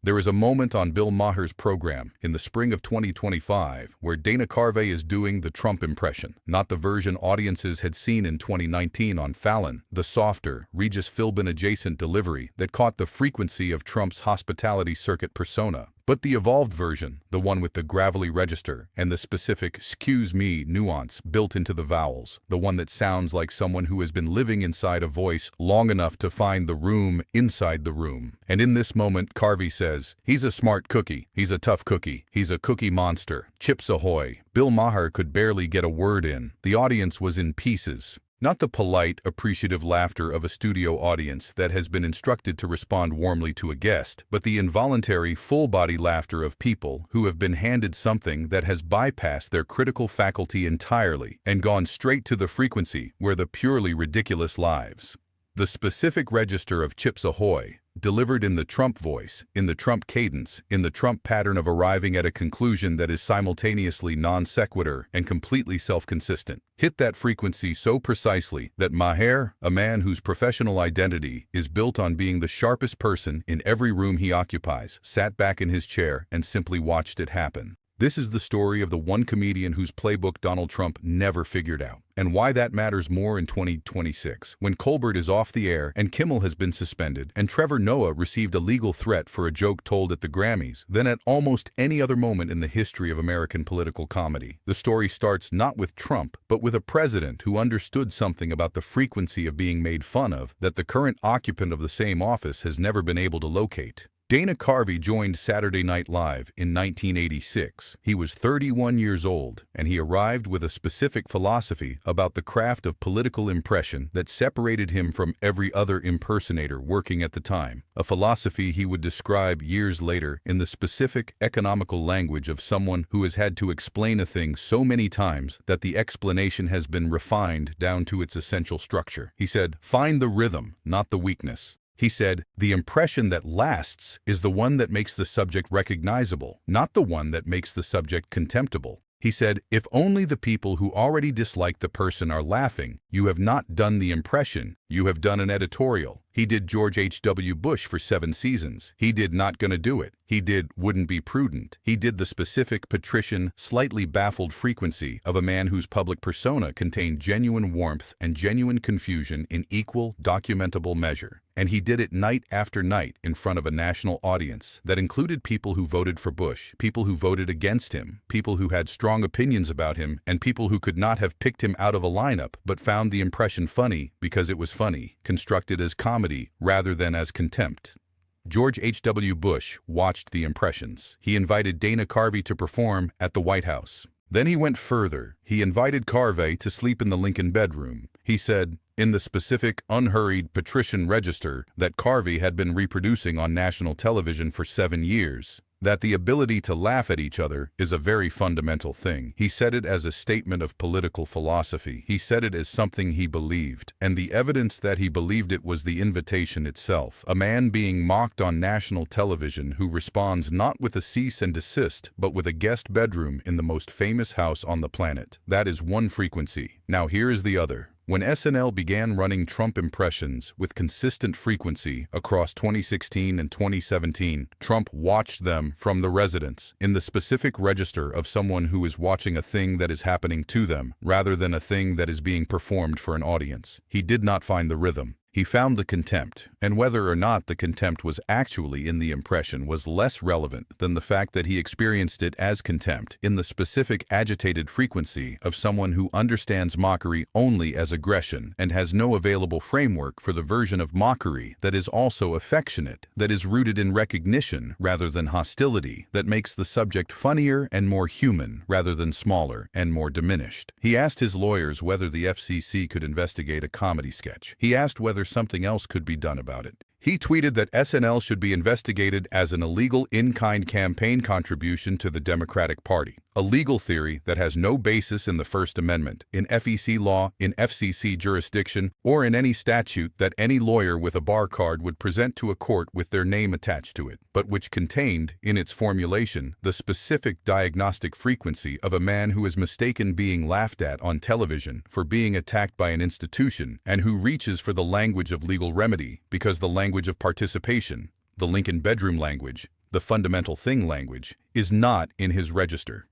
There is a moment on Bill Maher's program in the spring of 2025 where Dana Carvey is doing the Trump impression, not the version audiences had seen in 2019 on Fallon, the softer, Regis Philbin-adjacent delivery that caught the frequency of Trump's hospitality circuit persona, but the evolved version, the one with the gravelly register and the specific "excuse me" nuance built into the vowels, the one that sounds like someone who has been living inside a voice long enough to find the room inside the room. And in this moment, Carvey says, "He's a smart cookie, he's a tough cookie, he's a cookie monster, Chips Ahoy." Bill Maher could barely get a word in. The audience was in pieces. Not the polite, appreciative laughter of a studio audience that has been instructed to respond warmly to a guest, but the involuntary, full-body laughter of people who have been handed something that has bypassed their critical faculty entirely and gone straight to the frequency where the purely ridiculous lives. The specific register of Chips Ahoy, delivered in the Trump voice, in the Trump cadence, in the Trump pattern of arriving at a conclusion that is simultaneously non sequitur and completely self-consistent, hit that frequency so precisely that Maher, a man whose professional identity is built on being the sharpest person in every room he occupies, sat back in his chair and simply watched it happen. This is the story of the one comedian whose playbook Donald Trump never figured out, and why that matters more in 2026, when Colbert is off the air and Kimmel has been suspended and Trevor Noah received a legal threat for a joke told at the Grammys, than at almost any other moment in the history of American political comedy. The story starts not with Trump, but with a president who understood something about the frequency of being made fun of that the current occupant of the same office has never been able to locate. Dana Carvey joined Saturday Night Live in 1986. He was 31 years old, and he arrived with a specific philosophy about the craft of political impression that separated him from every other impersonator working at the time, a philosophy he would describe years later in the specific economical language of someone who has had to explain a thing so many times that the explanation has been refined down to its essential structure. He said, "Find the rhythm, not the weakness." He said, "The impression that lasts is the one that makes the subject recognizable, not the one that makes the subject contemptible." He said, "If only the people who already dislike the person are laughing, you have not done the impression, you have done an editorial." He did George H.W. Bush for 7 seasons. He did Not Gonna Do It. He did Wouldn't Be Prudent. He did the specific patrician, slightly baffled frequency of a man whose public persona contained genuine warmth and genuine confusion in equal, documentable measure. And he did it night after night in front of a national audience that included people who voted for Bush, people who voted against him, people who had strong opinions about him, and people who could not have picked him out of a lineup but found the impression funny because it was funny, constructed as comedy rather than as contempt. George H.W. Bush watched the impressions. He invited Dana Carvey to perform at the White House. Then he went further. He invited Carvey to sleep in the Lincoln bedroom. He said, in the specific, unhurried patrician register that Carvey had been reproducing on national television for 7 years, that the ability to laugh at each other is a very fundamental thing. He said it as a statement of political philosophy. He said it as something he believed, and the evidence that he believed it was the invitation itself. A man being mocked on national television who responds not with a cease and desist, but with a guest bedroom in the most famous house on the planet. That is one frequency. Now here is the other. When SNL began running Trump impressions with consistent frequency across 2016 and 2017, Trump watched them from the residence, in the specific register of someone who is watching a thing that is happening to them, rather than a thing that is being performed for an audience. He did not find the rhythm. He found the contempt, and whether or not the contempt was actually in the impression was less relevant than the fact that he experienced it as contempt in the specific agitated frequency of someone who understands mockery only as aggression and has no available framework for the version of mockery that is also affectionate, that is rooted in recognition rather than hostility, that makes the subject funnier and more human rather than smaller and more diminished. He asked his lawyers whether the FCC could investigate a comedy sketch. He asked whether something else could be done about it. He tweeted that SNL should be investigated as an illegal in-kind campaign contribution to the Democratic Party, a legal theory that has no basis in the First Amendment, in FEC law, in FCC jurisdiction, or in any statute that any lawyer with a bar card would present to a court with their name attached to it, but which contained, in its formulation, the specific diagnostic frequency of a man who is mistaken being laughed at on television for being attacked by an institution and who reaches for the language of legal remedy because the language of participation, the Lincoln bedroom language, the fundamental thing language, is not in his register.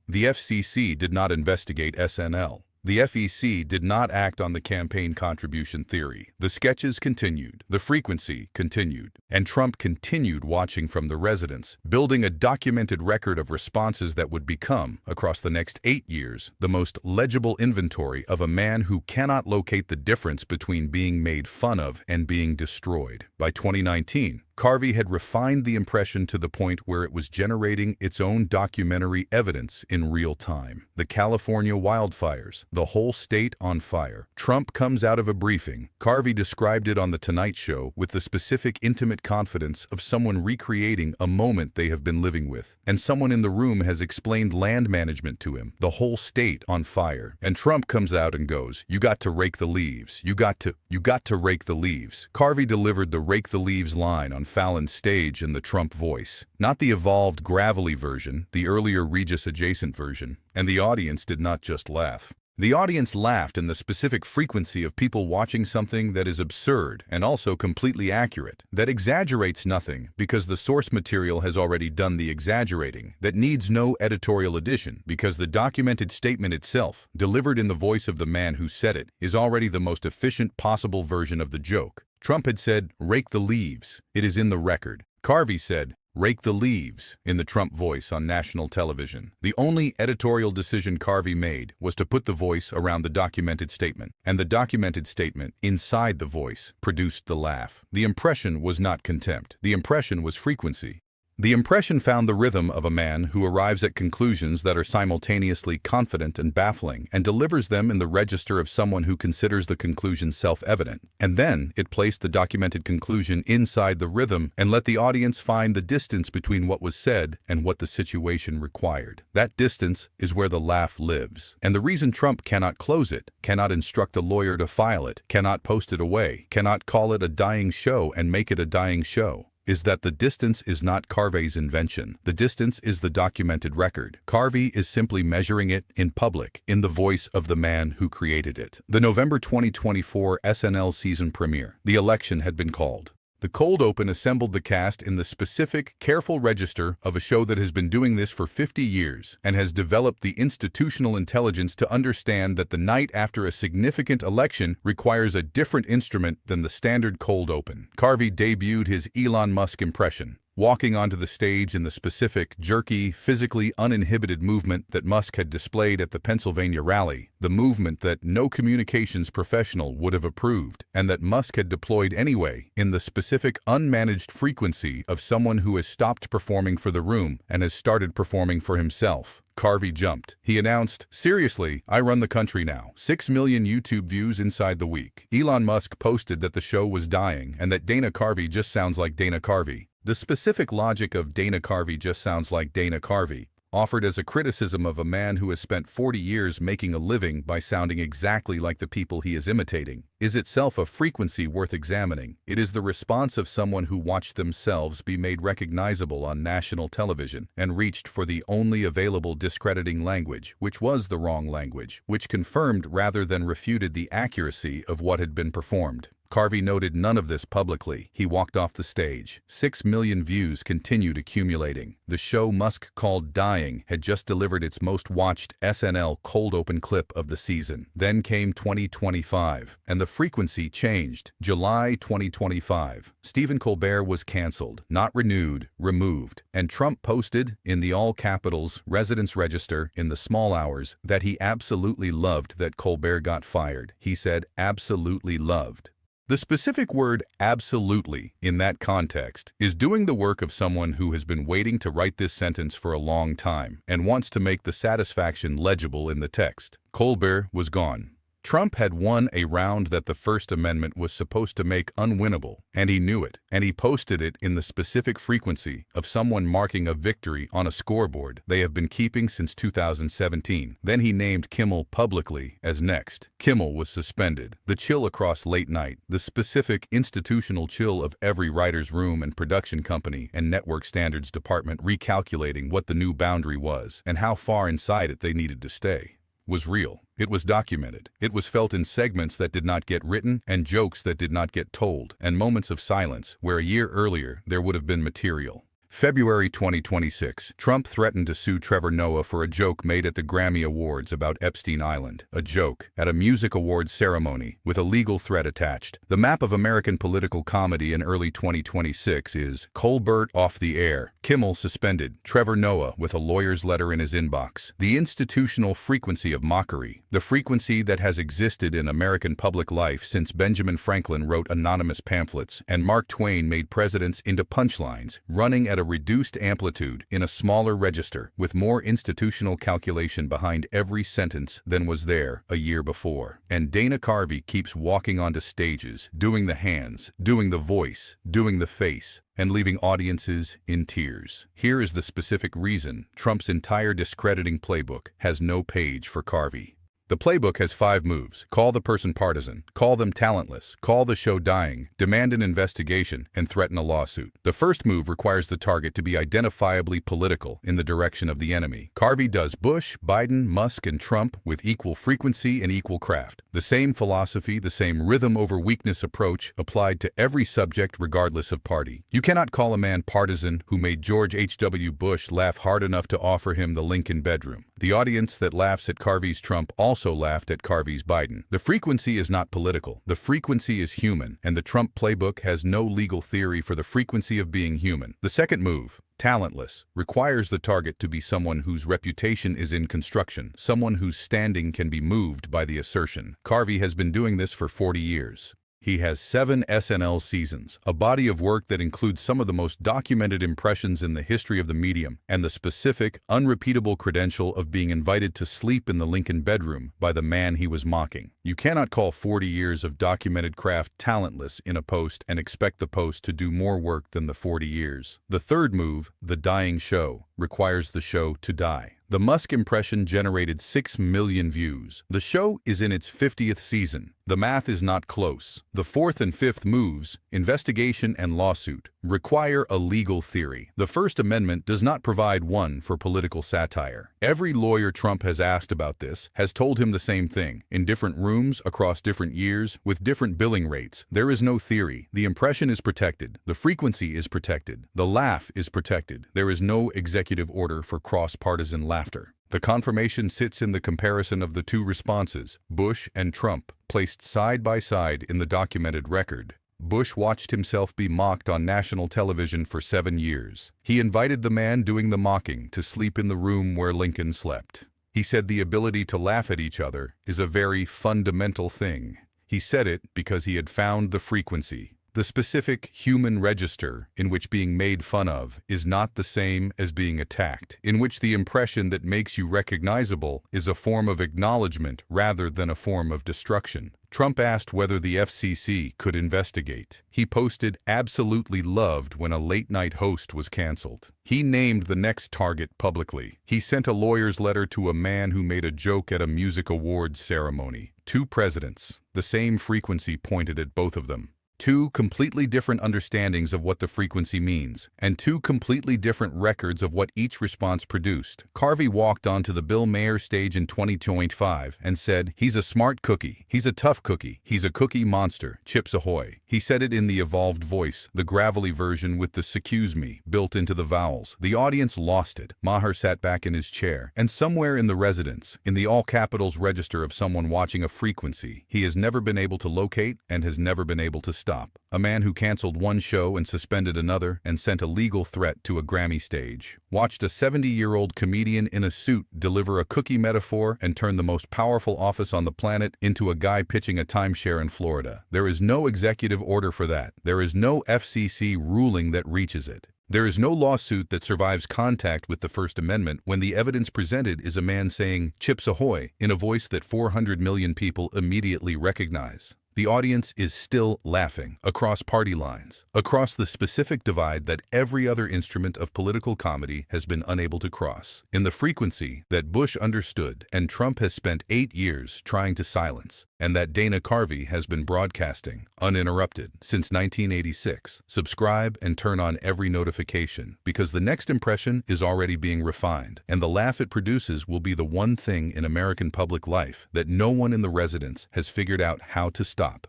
The FCC did not investigate SNL. The FEC did not act on the campaign contribution theory. The sketches continued, the frequency continued, and Trump continued watching from the residence, building a documented record of responses that would become, across the next 8 years, the most legible inventory of a man who cannot locate the difference between being made fun of and being destroyed. By 2019, Carvey had refined the impression to the point where it was generating its own documentary evidence in real time. The California wildfires, the whole state on fire. Trump comes out of a briefing. Carvey described it on The Tonight Show with the specific intimate confidence of someone recreating a moment they have been living with. And someone in the room has explained land management to him. The whole state on fire. And Trump comes out and goes, "You got to rake the leaves. You got to rake the leaves." Carvey delivered the rake the leaves line on Fallon's stage in the Trump voice. Not the evolved gravelly version, the earlier Regis-adjacent version. And the audience did not just laugh. The audience laughed in the specific frequency of people watching something that is absurd and also completely accurate, that exaggerates nothing because the source material has already done the exaggerating, that needs no editorial addition because the documented statement itself, delivered in the voice of the man who said it, is already the most efficient possible version of the joke. Trump had said, "Rake the leaves." It is in the record. Carvey said, "Rake the leaves," in the Trump voice on national television. The only editorial decision Carvey made was to put the voice around the documented statement, and the documented statement, inside the voice, produced the laugh. The impression was not contempt. The impression was frequency. The impression found the rhythm of a man who arrives at conclusions that are simultaneously confident and baffling and delivers them in the register of someone who considers the conclusion self-evident. And then it placed the documented conclusion inside the rhythm and let the audience find the distance between what was said and what the situation required. That distance is where the laugh lives. And the reason Trump cannot close it, cannot instruct a lawyer to file it, cannot post it away, cannot call it a dying show and make it a dying show, is that the distance is not Carvey's invention. The distance is the documented record. Carvey is simply measuring it in public, in the voice of the man who created it. The November 2024 SNL season premiere. The election had been called. The cold open assembled the cast in the specific, careful register of a show that has been doing this for 50 years and has developed the institutional intelligence to understand that the night after a significant election requires a different instrument than the standard cold open. Carvey debuted his Elon Musk impression, walking onto the stage in the specific, jerky, physically uninhibited movement that Musk had displayed at the Pennsylvania rally, the movement that no communications professional would have approved, and that Musk had deployed anyway, in the specific unmanaged frequency of someone who has stopped performing for the room and has started performing for himself. Carvey jumped. He announced, "Seriously, I run the country now. 6 million YouTube views inside the week." Elon Musk posted that the show was dying and that Dana Carvey just sounds like Dana Carvey. The specific logic of Dana Carvey just sounds like Dana Carvey, offered as a criticism of a man who has spent 40 years making a living by sounding exactly like the people he is imitating, is itself a frequency worth examining. It is the response of someone who watched themselves be made recognizable on national television and reached for the only available discrediting language, which was the wrong language, which confirmed rather than refuted the accuracy of what had been performed. Carvey noted none of this publicly. He walked off the stage. 6 million views continued accumulating. The show Musk called dying had just delivered its most watched SNL cold open clip of the season. Then came 2025, and the frequency changed. July 2025. Stephen Colbert was canceled, not renewed, removed. And Trump posted, in the all capitals, residence register, in the small hours, that he absolutely loved that Colbert got fired. He said, absolutely loved. The specific word absolutely in that context is doing the work of someone who has been waiting to write this sentence for a long time and wants to make the satisfaction legible in the text. Colbert was gone. Trump had won a round that the First Amendment was supposed to make unwinnable, and he knew it, and he posted it in the specific frequency of someone marking a victory on a scoreboard they have been keeping since 2017. Then he named Kimmel publicly as next. Kimmel was suspended. The chill across late night, the specific institutional chill of every writer's room and production company and network standards department recalculating what the new boundary was and how far inside it they needed to stay, was real. It was documented. It was felt in segments that did not get written and jokes that did not get told and moments of silence where a year earlier there would have been material. February 2026, Trump threatened to sue Trevor Noah for a joke made at the Grammy Awards about Epstein Island. A joke at a music awards ceremony with a legal threat attached. The map of American political comedy in early 2026 is Colbert off the air, Kimmel suspended, Trevor Noah with a lawyer's letter in his inbox. The institutional frequency of mockery, the frequency that has existed in American public life since Benjamin Franklin wrote anonymous pamphlets and Mark Twain made presidents into punchlines, running at a reduced amplitude in a smaller register with more institutional calculation behind every sentence than was there a year before. And Dana Carvey keeps walking onto stages, doing the hands, doing the voice, doing the face, and leaving audiences in tears. Here is the specific reason Trump's entire discrediting playbook has no page for Carvey. The playbook has 5 moves. Call the person partisan, call them talentless, call the show dying, demand an investigation, and threaten a lawsuit. The first move requires the target to be identifiably political in the direction of the enemy. Carvey does Bush, Biden, Musk, and Trump with equal frequency and equal craft. The same philosophy, the same rhythm over weakness approach applied to every subject regardless of party. You cannot call a man partisan who made George H.W. Bush laugh hard enough to offer him the Lincoln bedroom. The audience that laughs at Carvey's Trump also laughed at Carvey's Biden. The frequency is not political. The frequency is human, and the Trump playbook has no legal theory for the frequency of being human. The second move, talentless, requires the target to be someone whose reputation is in construction, someone whose standing can be moved by the assertion. Carvey has been doing this for 40 years. He has 7 SNL seasons, a body of work that includes some of the most documented impressions in the history of the medium, and the specific, unrepeatable credential of being invited to sleep in the Lincoln bedroom by the man he was mocking. You cannot call 40 years of documented craft talentless in a post and expect the post to do more work than the 40 years. The third move, the dying show, requires the show to die. The Musk impression generated 6 million views. The show is in its 50th season. The math is not close. The fourth and fifth moves, investigation and lawsuit, require a legal theory. The First Amendment does not provide one for political satire. Every lawyer Trump has asked about this has told him the same thing. In different rooms, across different years, with different billing rates, there is no theory. The impression is protected. The frequency is protected. The laugh is protected. There is no executive order for cross-partisan laughter. The confirmation sits in the comparison of the 2 responses, Bush and Trump, placed side by side in the documented record. Bush watched himself be mocked on national television for 7 years. He invited the man doing the mocking to sleep in the room where Lincoln slept. He said the ability to laugh at each other is a very fundamental thing. He said it because he had found the frequency. The specific human register in which being made fun of is not the same as being attacked, in which the impression that makes you recognizable is a form of acknowledgement rather than a form of destruction. Trump asked whether the FCC could investigate. He posted, "Absolutely loved when a late-night host was canceled." He named the next target publicly. He sent a lawyer's letter to a man who made a joke at a music awards ceremony. 2 presidents. The same frequency pointed at both of them. 2 completely different understandings of what the frequency means, and 2 completely different records of what each response produced. Carvey walked onto the Bill Maher stage in 2025 and said, "He's a smart cookie. He's a tough cookie. He's a cookie monster. Chips ahoy." He said it in the evolved voice, the gravelly version with the "excuse me" built into the vowels. The audience lost it. Maher sat back in his chair, and somewhere in the residence, in the all capitals register of someone watching a frequency, he has never been able to locate and has never been able to stop. A man who canceled one show and suspended another and sent a legal threat to a Grammy stage. Watched a 70-year-old comedian in a suit deliver a cookie metaphor and turn the most powerful office on the planet into a guy pitching a timeshare in Florida. There is no executive order for that. There is no FCC ruling that reaches it. There is no lawsuit that survives contact with the First Amendment when the evidence presented is a man saying, "Chips ahoy," in a voice that 400 million people immediately recognize. The audience is still laughing across party lines, across the specific divide that every other instrument of political comedy has been unable to cross, in the frequency that Bush understood and Trump has spent 8 years trying to silence, and that Dana Carvey has been broadcasting, uninterrupted, since 1986. Subscribe and turn on every notification, because the next impression is already being refined, and the laugh it produces will be the one thing in American public life that no one in the residence has figured out how to stop.